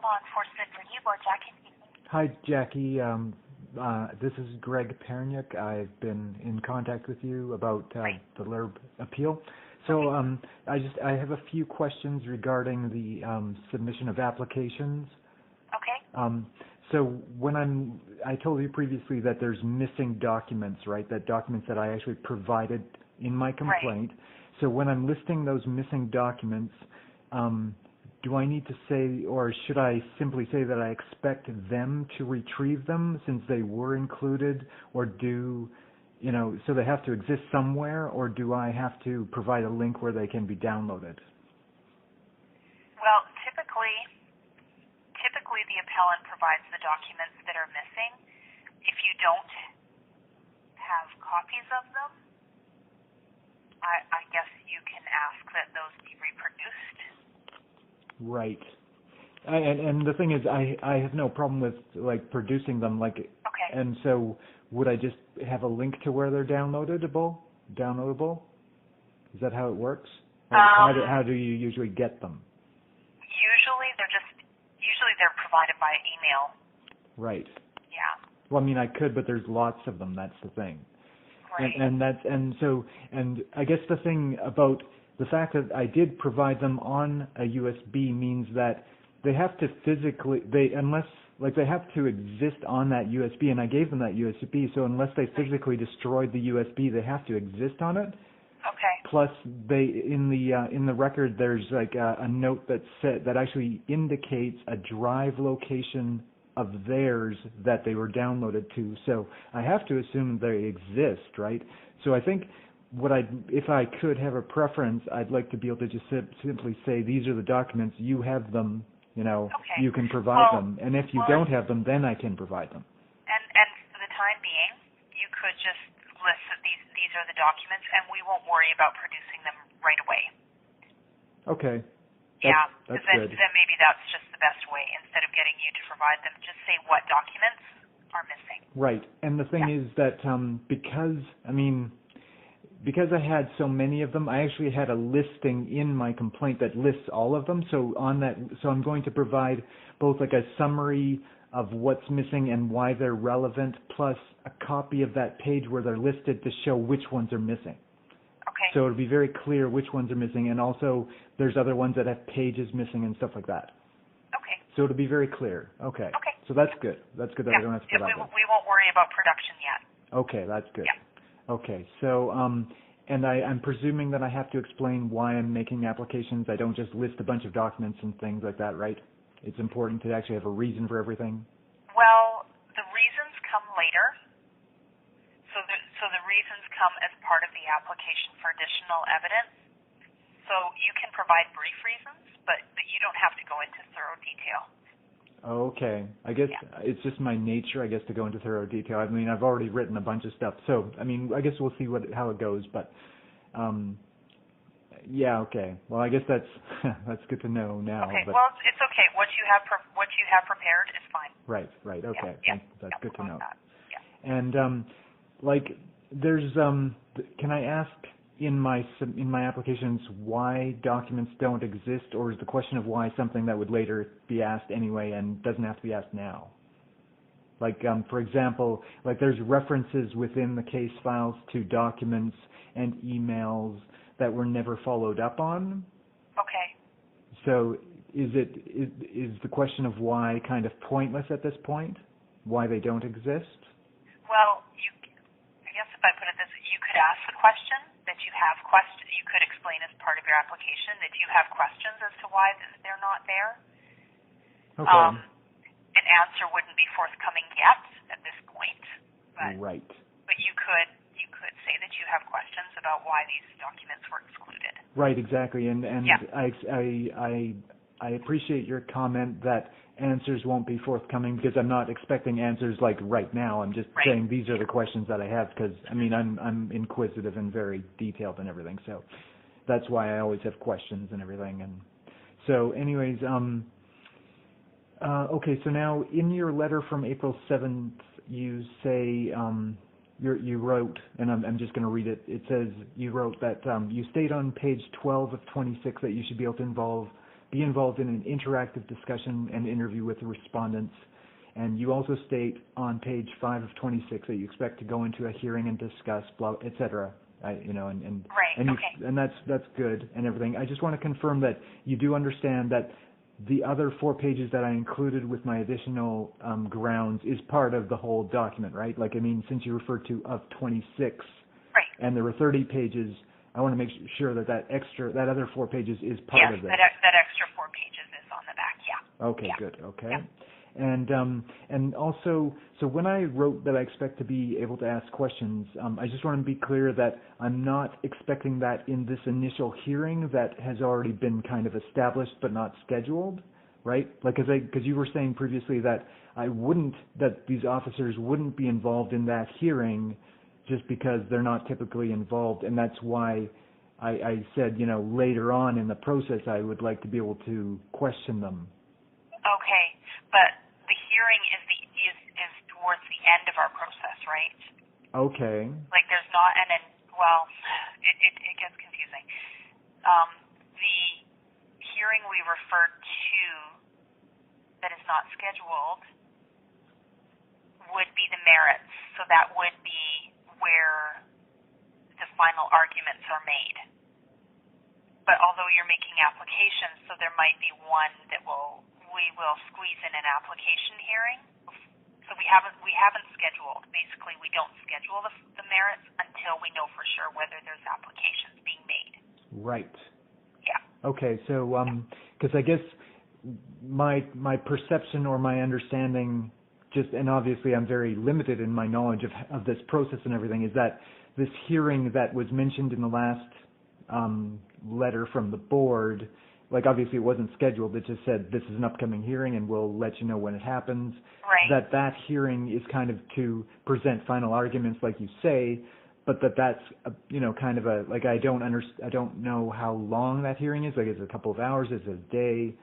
law enforcement review board, Jackie speaking. Hi, Jackie. This is Greg Perniuk. I've been in contact with you about the LERB appeal. So I have a few questions regarding the submission of applications. Okay. So when I told you previously that there's missing documents, right? That documents that I actually provided in my complaint. Right. So when I'm listing those missing documents, do I need to say, or should I simply say that I expect them to retrieve them since they were included, or so they have to exist somewhere, or do I have to provide a link where they can be downloaded? Well, typically the appellant provides the documents that are missing. If you don't have copies of them, I guess you can ask that those be reproduced. Right. And the thing is, I have no problem with producing them. Okay. And so would I just have a link to where they're downloadable? Is that how it works? How do you usually get them? Usually they're provided by email. Right. Yeah. Well, I mean, I could, but there's lots of them. That's the thing. Right. And I guess the thing about the fact that I did provide them on a USB means that they have to they have to exist on that USB, and I gave them that USB, so unless they physically destroyed the USB, they have to exist on it. Okay. Plus, in the record, there's a note that actually indicates a drive location of theirs that they were downloaded to. So I have to assume they exist, right? So I think if I could have a preference, I'd like to be able to just simply say, these are the documents, you have them, okay. You can provide them. And if you don't have them, then I can provide them. And for the time being, you could just list that these are the documents, and we won't worry about producing them right away. Okay. That's good. Then maybe that's just the best way. Instead of getting you to provide them, just say what documents are missing. Right. And the thing is that because I had so many of them, I actually had a listing in my complaint that lists all of them. So I'm going to provide both a summary of what's missing and why they're relevant, plus a copy of that page where they're listed to show which ones are missing. Okay. So it'll be very clear which ones are missing, and also there's other ones that have pages missing and stuff like that. Okay. So it'll be very clear. Okay. Okay. So that's good. That's good that I don't have to put that. We won't worry about production yet. Okay, that's good. Yeah. Okay, so and I'm presuming that I have to explain why I'm making applications. I don't just list a bunch of documents and things like that, right? It's important to actually have a reason for everything. Well, the reasons come later. So the reasons come as part of the application for additional evidence. So you can provide brief reasons, but you don't have to go into thorough detail. Okay. I guess it's just my nature, to go into thorough detail. I mean, I've already written a bunch of stuff. So, I guess we'll see how it goes. But, okay. Well, I guess that's good to know now. Okay. But, well, it's okay. What you have prepared is fine. Right. Okay. Yeah. That's good to know. Yeah. And, there's, can I ask in my applications why documents don't exist, or is the question of why something that would later be asked anyway and doesn't have to be asked now? For example, there's references within the case files to documents and emails that were never followed up on. Okay. So is the question of why kind of pointless at this point? Why they don't exist? Well, I guess if I put it this way, you could ask the question that you have questions. You could explain as part of your application that you have questions as to why they're not there. Okay. An answer wouldn't be forthcoming yet at this point, but right. But you could say that you have questions about why these documents were excluded. Right, exactly, and yeah. I appreciate your comment that answers won't be forthcoming, because I'm not expecting answers right now. I'm just saying these are the questions that I have, because I'm inquisitive and very detailed and everything. So that's why I always have questions and everything. And so, anyways, okay. So now, in your letter from April 7th, you say you wrote, and I'm just going to read it. It says you wrote that you state on page 12 of 26 that you should be able to involve be involved in an interactive discussion and interview with the respondents. And you also state on page 5 of 26 that you expect to go into a hearing and discuss, blah, et cetera. And that's good and everything. I just want to confirm that you do understand that the other 4 pages that I included with my additional grounds is part of the whole document, right? Like, I mean, since you referred to of 26, right, and there were 30 pages, I want to make sure that that other 4 pages is part of it. Yes, that extra 4 pages is on the back, yeah. Okay, yeah. good, okay. Yeah. And also, so when I wrote that I expect to be able to ask questions, I just want to be clear that I'm not expecting that in this initial hearing that has already been kind of established but not scheduled, right? Like, because you were saying previously that that these officers wouldn't be involved in that hearing just because they're not typically involved, and that's why I said, later on in the process I would like to be able to question them. Okay, but the hearing is towards the end of our process, right? Okay. Like there's not it gets confusing. The hearing we referred to that is not scheduled would be the merits, so that would be where the final arguments are made. But although you're making applications, so there might be one that we will squeeze in an application hearing. So we haven't scheduled. Basically, we don't schedule the merits until we know for sure whether there's applications being made. Right. Yeah. Okay, so because I guess my perception or my understanding, and obviously I'm very limited in my knowledge of this process and everything, is that this hearing that was mentioned in the last letter from the board, like obviously it wasn't scheduled, it just said this is an upcoming hearing and we'll let you know when it happens. Right. That hearing is kind of to present final arguments like you say, but that's kind of I don't know how long that hearing is. Like, is it a couple of hours, is it a day?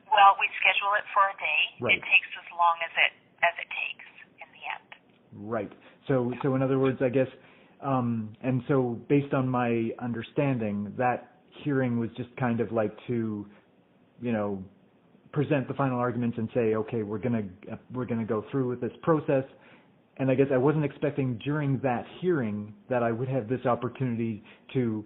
Well, we schedule it for a day. Right. It takes as long as it takes in the end. Right. So in other words, I guess and so based on my understanding, that hearing was just kind of like to, present the final arguments and say, okay, we're gonna go through with this process. And I guess I wasn't expecting during that hearing that I would have this opportunity to,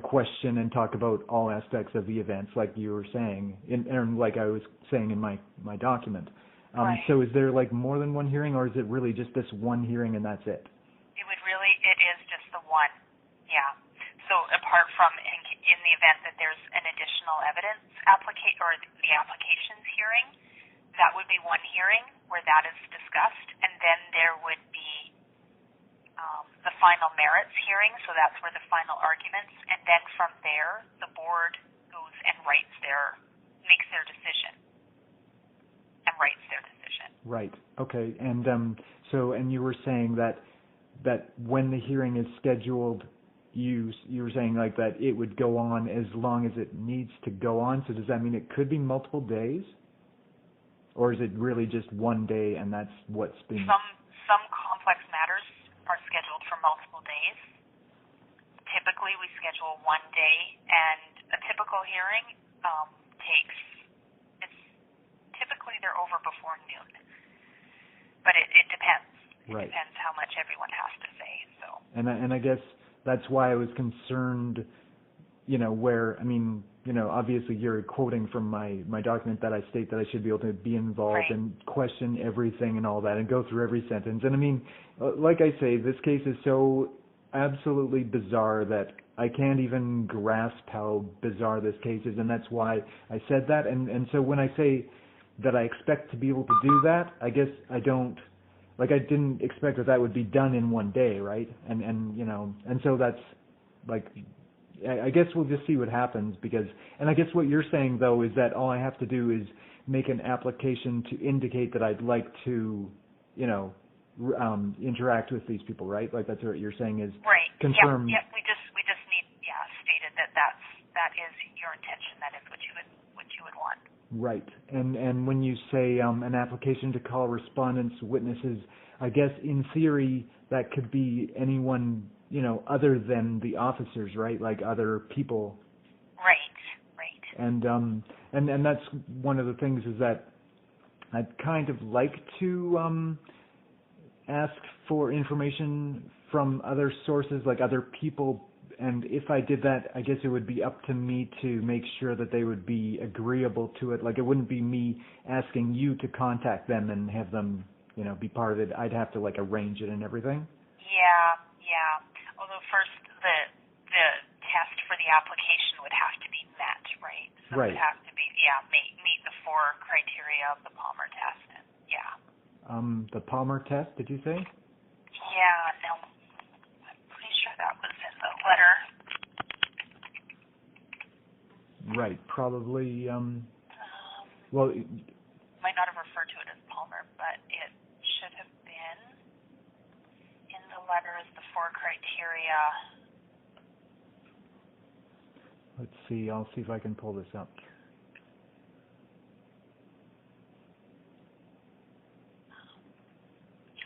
question and talk about all aspects of the events, like you were saying, and like I was saying in my document. Right. So is there like more than one hearing, or is it really just this one hearing and that's it? It is just the one, yeah. So apart from in the event that there's an additional evidence or the applications hearing, that would be one hearing where that is discussed, and then there would be the final merits hearing, so that's where the final arguments, and then from there the board goes and makes their decision and writes their decision. Right. Okay. And and you were saying that when the hearing is scheduled, you were saying like that it would go on as long as it needs to go on. So does that mean it could be multiple days, or is it really just one day and that's what's being? Some complex matters are scheduled for multiple days. Typically, we schedule one day, and a typical hearing typically they're over before noon. But it depends. Right. It depends how much everyone has to say. So. And I guess that's why I was concerned, where, obviously you're quoting from my document that I state that I should be able to be involved Right. and question everything and all that and go through every sentence. And like I say, this case is so absolutely bizarre that I can't even grasp how bizarre this case is, and that's why I said that. And so when I say that I expect to be able to do that, I guess I didn't expect that would be done in one day, right? And so that's like, I guess we'll just see what happens and I guess what you're saying though is that all I have to do is make an application to indicate that I'd like to, interact with these people, right? Like that's what you're saying is right. confirm. Yep. We just need stated that is your intention. That is what you would want. Right. And when you say an application to call respondents, witnesses, I guess in theory that could be anyone, other than the officers, right? Like other people. Right. and that's one of the things is that I'd kind of like to ask for information from other sources, like other people, and if I did that, I guess it would be up to me to make sure that they would be agreeable to it. Like it wouldn't be me asking you to contact them and have them, be part of it. I'd have to like arrange it and everything. Yeah. Although first the test for the application would have to be met, right? So Right. it would have to be, meet the 4 criteria of the Palmer test. The Palmer test, did you say? Yeah, no, I'm pretty sure that was in the letter. Right, probably, well, Might not have referred to it as Palmer, but it should have been in the letter as the 4 criteria. let's see, I'll see if I can pull this up.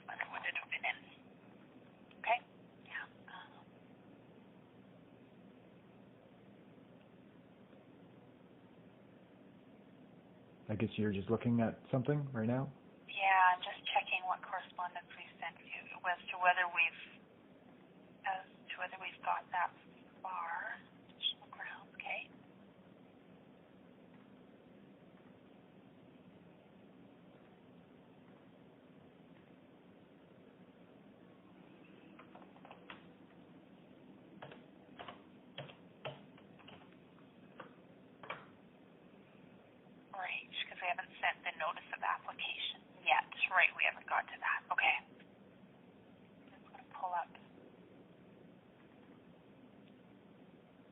Letter would it have been in? Okay, yeah. I guess you're just looking at something right now? Yeah, I'm just checking what correspondence we sent you as to whether we've got that far. Additional grounds, okay. Right, because we haven't sent the notice of application yet. Right, we haven't got to that. Okay. I'm going to pull up.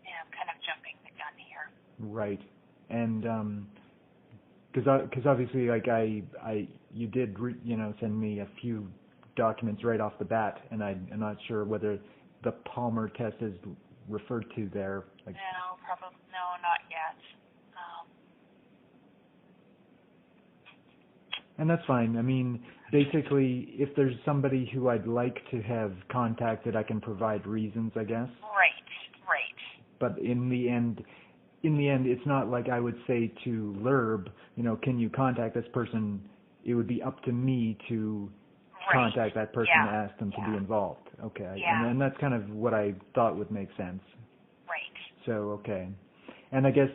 Yeah, I'm kind of jumping the gun here. Right, and because obviously, like you did, send me a few documents right off the bat, and I'm not sure whether the Palmer test is referred to there. Like, No, probably no, not yet. And that's fine. I mean, basically, if there's somebody who I'd like to have contacted, I can provide reasons, I guess. Right. But in the end, it's not like I would say to LERB, can you contact this person? It would be up to me to contact that person and ask them to be involved. Okay. Yeah. And that's kind of what I thought would make sense. Right. So, okay. And I guess,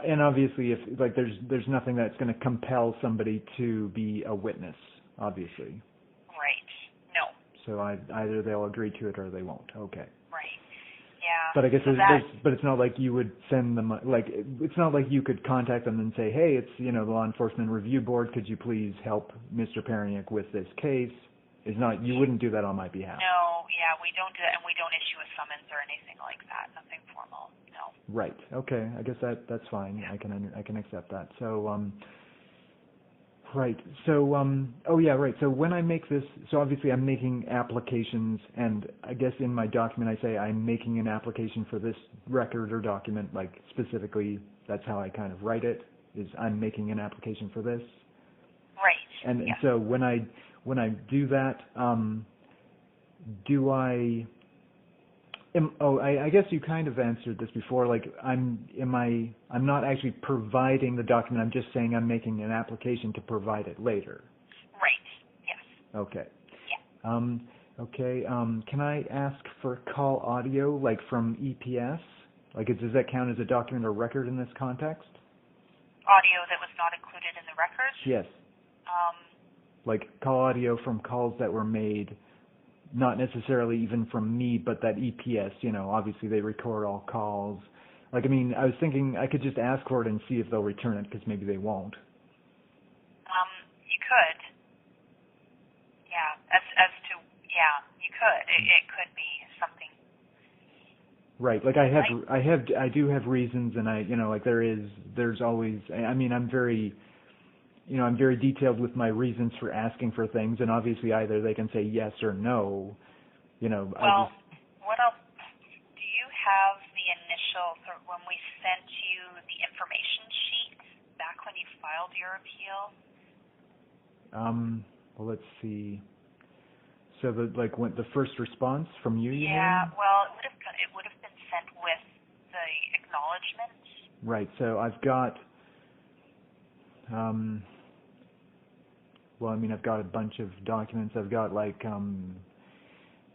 and obviously, if like there's nothing that's going to compel somebody to be a witness, obviously. Right. No. So either they'll agree to it or they won't. Okay. Right. Yeah. But I guess so but it's not like you would send them, like, it's not like you could contact them and say, hey, it's, the Law Enforcement Review Board, could you please help Mr. Perniak with this case? You wouldn't do that on my behalf. No, yeah, we don't do that, and we don't issue a summons or anything like that, nothing formal, no. Right, okay, I guess that's fine, yeah. I can accept that. So, right, so, so when I make this, so obviously I'm making applications, and I guess in my document I say I'm making an application for this record or document, like specifically, that's how I kind of write it, is I'm making an application for this. Right. And so when I do that, I guess you kind of answered this before. Like, I'm not actually providing the document. I'm just saying I'm making an application to provide it later. Right. Yes. Okay. Yeah. Okay. Can I ask for call audio, like from EPS? Like, does that count as a document or record in this context? Audio that was not included in the records? Yes. Like call audio from calls that were made, not necessarily even from me, but that EPS, obviously they record all calls. Like, I mean, I was thinking I could just ask for it and see if they'll return it, because maybe they won't. You could. Yeah, you could. It could be something. Right. Like I do have reasons, and there's always, I mean, I'm very detailed with my reasons for asking for things, and obviously either they can say yes or no. Well, what else? Do you have the initial, when we sent you the information sheet back when you filed your appeal? Well, let's see. So the first response from you? Yeah. Well, it would have been sent with the acknowledgement. Right. So I've got, I've got a bunch of documents. I've got like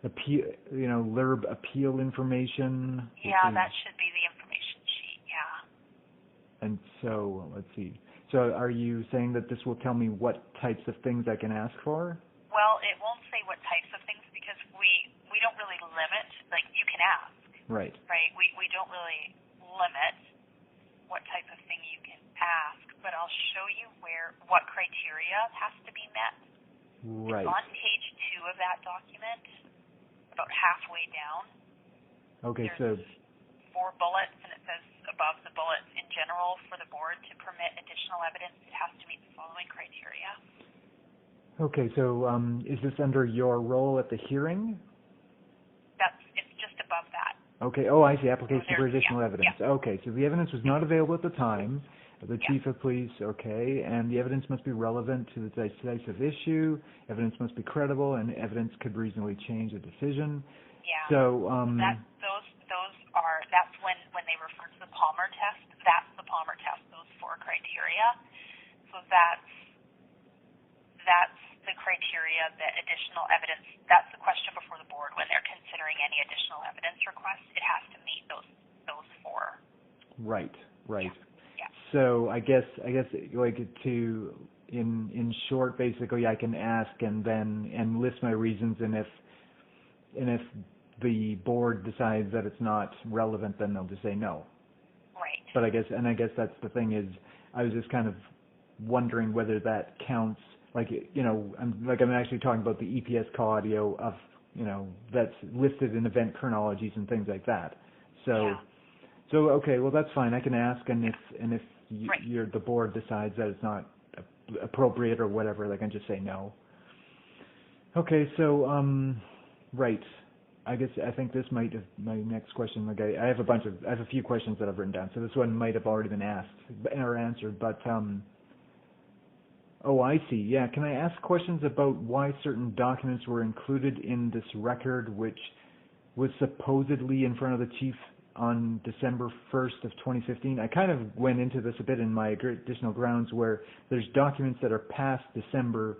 appeal, LERB appeal information. Yeah, that should be the information sheet. Yeah. And so let's see. So are you saying that this will tell me what types of things I can ask for? Well, it won't say what types of things because we don't really limit. Like you can ask. Right. Right. We don't really limit what type of thing you can ask, but I'll show you what criteria has to be met. Right. It's on page 2 of that document, about halfway down. Okay, There's 4 bullets, and it says above the bullets, in general, for the board to permit additional evidence, it has to meet the following criteria. Okay, so is this under your role at the hearing? It's just above that. Okay. Oh, I see. Application for additional evidence. Yeah. Okay. So the evidence was not available at the time. The chief of police. Okay. And the evidence must be relevant to the decisive issue. Evidence must be credible, and evidence could reasonably change a decision. Yeah. So that's when they refer to the Palmer test. That's the Palmer test. Those 4 criteria. So that's the criteria that additional evidence. That's the question before the board when they're considering any additional evidence request. It has to meet those 4. Right. Right. Yeah. So I guess like in short, basically, I can ask and list my reasons, and if the board decides that it's not relevant, then they'll just say no. Right. But I guess that's the thing is, I was just kind of wondering whether that counts. I'm actually talking about the EPS call audio of, that's listed in event chronologies and things like that. So okay, well that's fine. I can ask, and if the board decides that it's not appropriate or whatever, I can just say no. Okay, so right. I think this might have my next question. I have a few questions that I've written down. So this one might have already been asked or answered, but oh, I see. Yeah, can I ask questions about why certain documents were included in this record, which was supposedly in front of the chief on December 1st of 2015? I kind of went into this a bit in my additional grounds, where there's documents that are past December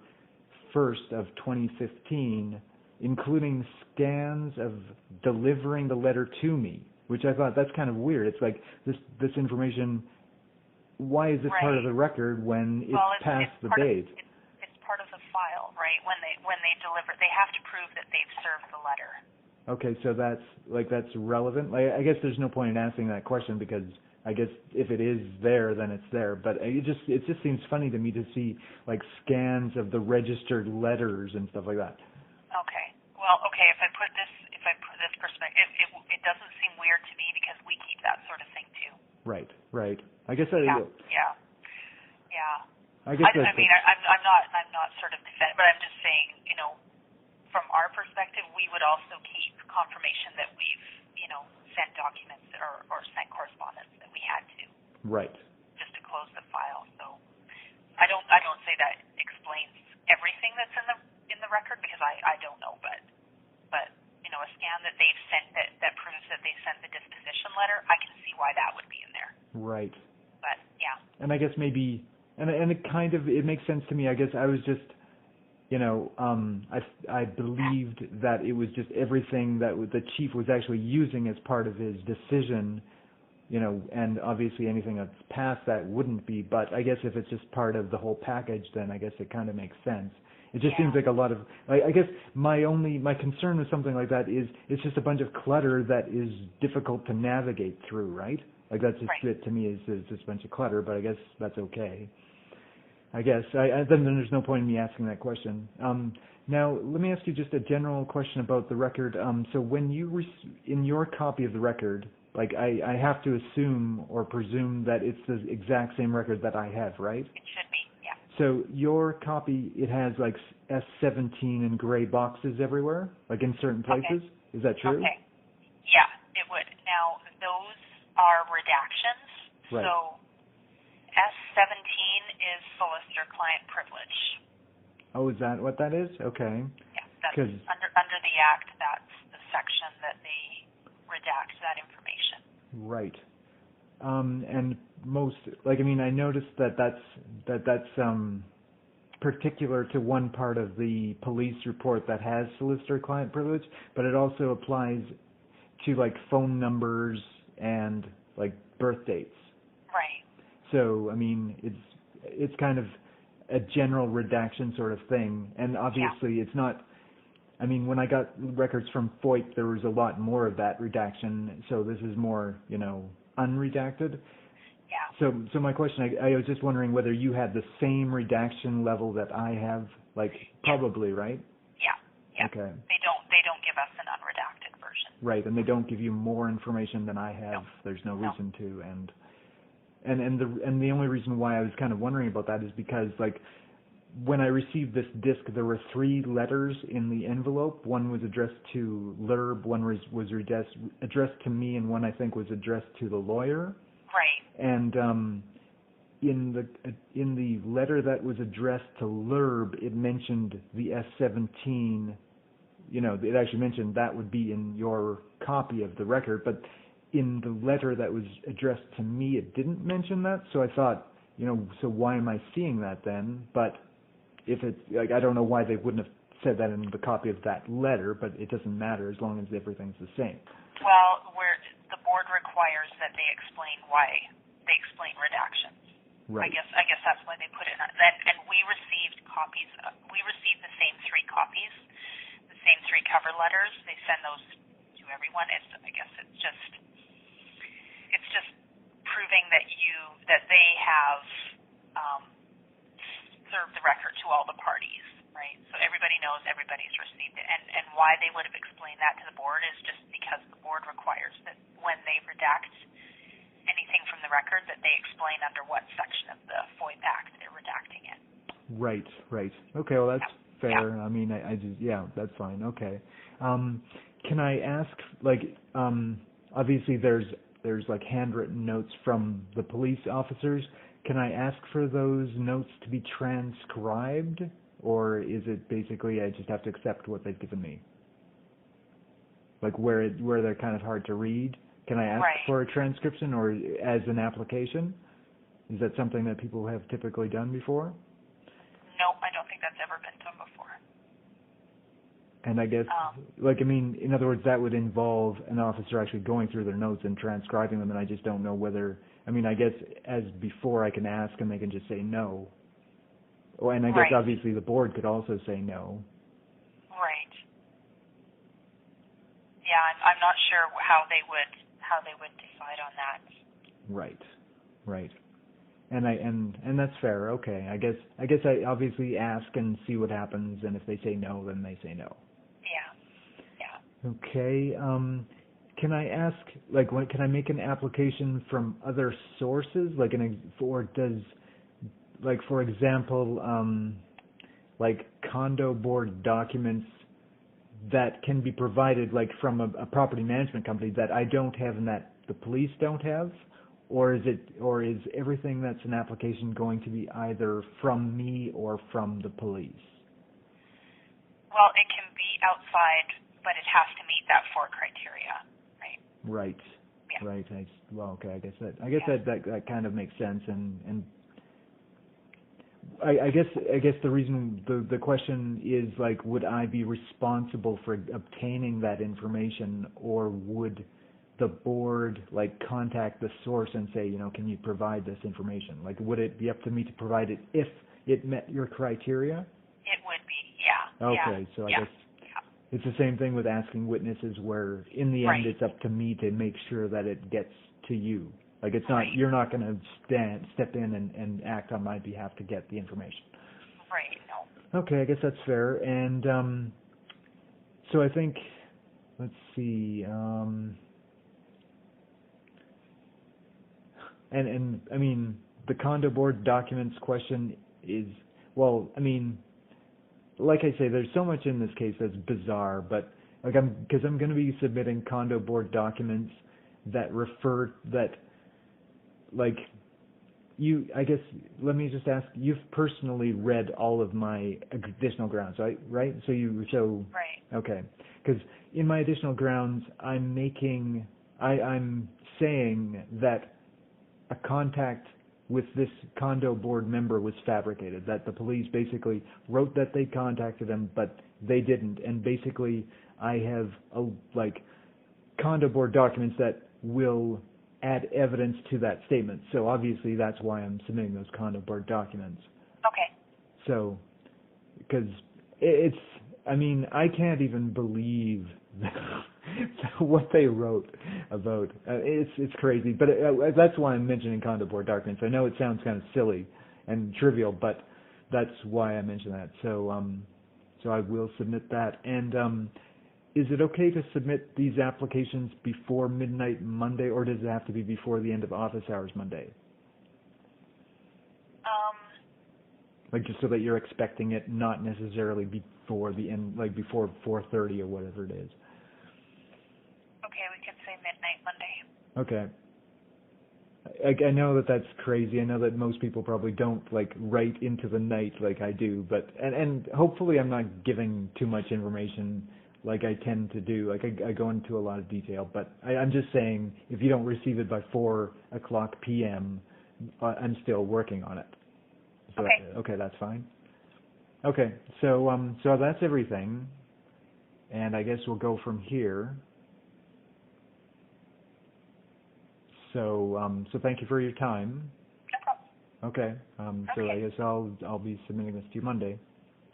1st of 2015, including scans of delivering the letter to me, which I thought that's kind of weird. It's like this information. Why is this part of the record when it's past the date? It's part of the file, right? When they deliver, they have to prove that they've served the letter. Okay, so that's relevant. I guess there's no point in asking that question, because I guess if it is there, then it's there. But it just seems funny to me to see scans of the registered letters and stuff like that. Okay. Well, okay. If I put this perspective, it doesn't seem weird to me because we keep that sort of thing too. Right. I guess Yeah. I guess I'm not sort of defending, but I'm just saying, from our perspective, we would also keep confirmation that we've, sent documents or sent correspondence that we had to. Right. Just to close the file. So I don't say that explains everything that's in the record, because I don't know, but a scan that they've sent that proves that they sent the disposition letter, I can see why that would be in there. Right. But yeah. And I guess maybe, and it makes sense to me. I guess I was just, I believed that it was just everything that the chief was actually using as part of his decision, and obviously anything that's past that wouldn't be. But I guess if it's just part of the whole package, then I guess it kind of makes sense. It just seems like a lot of, I guess my concern with something like that is it's just a bunch of clutter that is difficult to navigate through, right? That's just it to me, is just a bunch of clutter, but I guess that's okay. I guess. Then there's no point in me asking that question. Now, let me ask you just a general question about the record. So when you, in your copy of the record, I have to assume or presume that it's the exact same record that I have, right? It should be, yeah. So your copy, it has S17 in gray boxes everywhere, in certain places? Okay. Is that true? Okay. Yeah, it would. Now, those are redactions. Right. So S17 is solicitor-client privilege. Oh, is that what that is? Okay. Yeah, that's under the Act. That's the section that they redact that information. Right. And most, like, I mean, I noticed that's particular to one part of the police report that has solicitor-client privilege, but it also applies to like phone numbers and like birth dates. Right. So, I mean, it's kind of a general redaction sort of thing, and obviously it's not. I mean, when I got records from FOIP, there was a lot more of that redaction, so this is more, unredacted. Yeah. So my question, I was just wondering whether you had the same redaction level that I have, like probably, right? Yeah. Okay. They don't give us an unredacted version. Right, and they don't give you more information than I have. No. There's no reason to, and the only reason why I was kind of wondering about that is because like when I received this disc, there were 3 letters in the envelope. One was addressed to LERB, one was addressed to me, and one I think was addressed to the lawyer. Right. And in the letter that was addressed to LERB, it mentioned the S17. It actually mentioned that would be in your copy of the record, but in the letter that was addressed to me, it didn't mention that. So I thought, so why am I seeing that then? But if it's like, I don't know why they wouldn't have said that in the copy of that letter, but it doesn't matter as long as everything's the same. Well, the board requires that they explain why they explain redactions. Right. I guess that's why they put it in. And we received copies. We received the same 3 copies, the same 3 cover letters. They send those to everyone. I guess it's just proving that they have served the record to all the parties, right? So everybody knows everybody's received it. And why they would have explained that to the board is just because the board requires that when they redact anything from the record that they explain under what section of the FOIP Act they're redacting it. Right. Okay, well that's fair. Yeah. I mean, I just, that's fine. Okay. Can I ask, like, obviously there's like handwritten notes from the police officers. Can I ask for those notes to be transcribed, or is it basically I just have to accept what they've given me? Like where they're kind of hard to read? Can I ask for a transcription or as an application? Is that something that people have typically done before? No, I don't think that's ever been done before. And I guess, in other words, that would involve an officer actually going through their notes and transcribing them, and I just don't know whether, I guess as before I can ask and they can just say no. Oh, and I guess obviously the board could also say no. Right. Yeah, I'm not sure how they would decide on that. Right. And that's fair. Okay. I guess I obviously ask and see what happens, and if they say no, then they say no. Yeah. Okay. Can I ask, like, can I make an application from other sources, like, for example, like condo board documents that can be provided, like, from a property management company that I don't have and that the police don't have, or is everything that's an application going to be either from me or from the police? Well, it can be outside, but it has to meet that 4 criteria, right? Right. Yeah. Right. Okay. I guess that kind of makes sense, and I guess the reason the question is, like, would I be responsible for obtaining that information, or would the board, like, contact the source and say, can you provide this information? Like, would it be up to me to provide it if it met your criteria? It would be, yeah. Okay, so I guess it's the same thing with asking witnesses, where in the end it's up to me to make sure that it gets to you. Like, it's not, you're not going to step in and act on my behalf to get the information. Right, no. Okay, I guess that's fair. And so I think, let's see, and I mean, the condo board documents question is, well, I mean, like I say, there's so much in this case that's bizarre, but like because I'm going to be submitting condo board documents that like, I guess, let me just ask, you've personally read all of my additional grounds, right? Right. Okay. Because in my additional grounds, I'm saying that a contact with this condo board member was fabricated, that the police basically wrote that they contacted him, but they didn't. And basically, I have condo board documents that will add evidence to that statement. So obviously, that's why I'm submitting those condo board documents. Okay. So, because it's, I mean, I can't even believe what they wrote about. It's crazy, but that's why I'm mentioning condo board documents. I know it sounds kind of silly and trivial, but that's why I mention that. So, so I will submit that. And is it okay to submit these applications before midnight Monday, or does it have to be before the end of office hours Monday? Like, just so that you're expecting it, not necessarily before the end, like before 4:30 or whatever it is. Okay, we can say midnight Monday. Okay. I know that that's crazy. I know that most people probably don't write into the night like I do, but and hopefully I'm not giving too much information like I tend to do. Like I go into a lot of detail, but I'm just saying if you don't receive it by 4:00 p.m., I'm still working on it. So okay, that's fine. Okay, so so that's everything, and I guess we'll go from here. So so thank you for your time. No problem. Okay. So I guess I'll be submitting this to you Monday.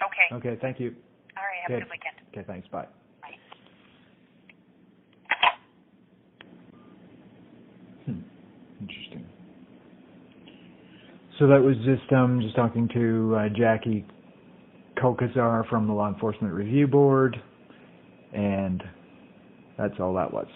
Okay. Okay. Thank you. All right. Have a good weekend. Okay. Thanks. Bye. Bye. Interesting. So that was just talking to Jackie Kolkazar from the Law Enforcement Review Board, and that's all that was.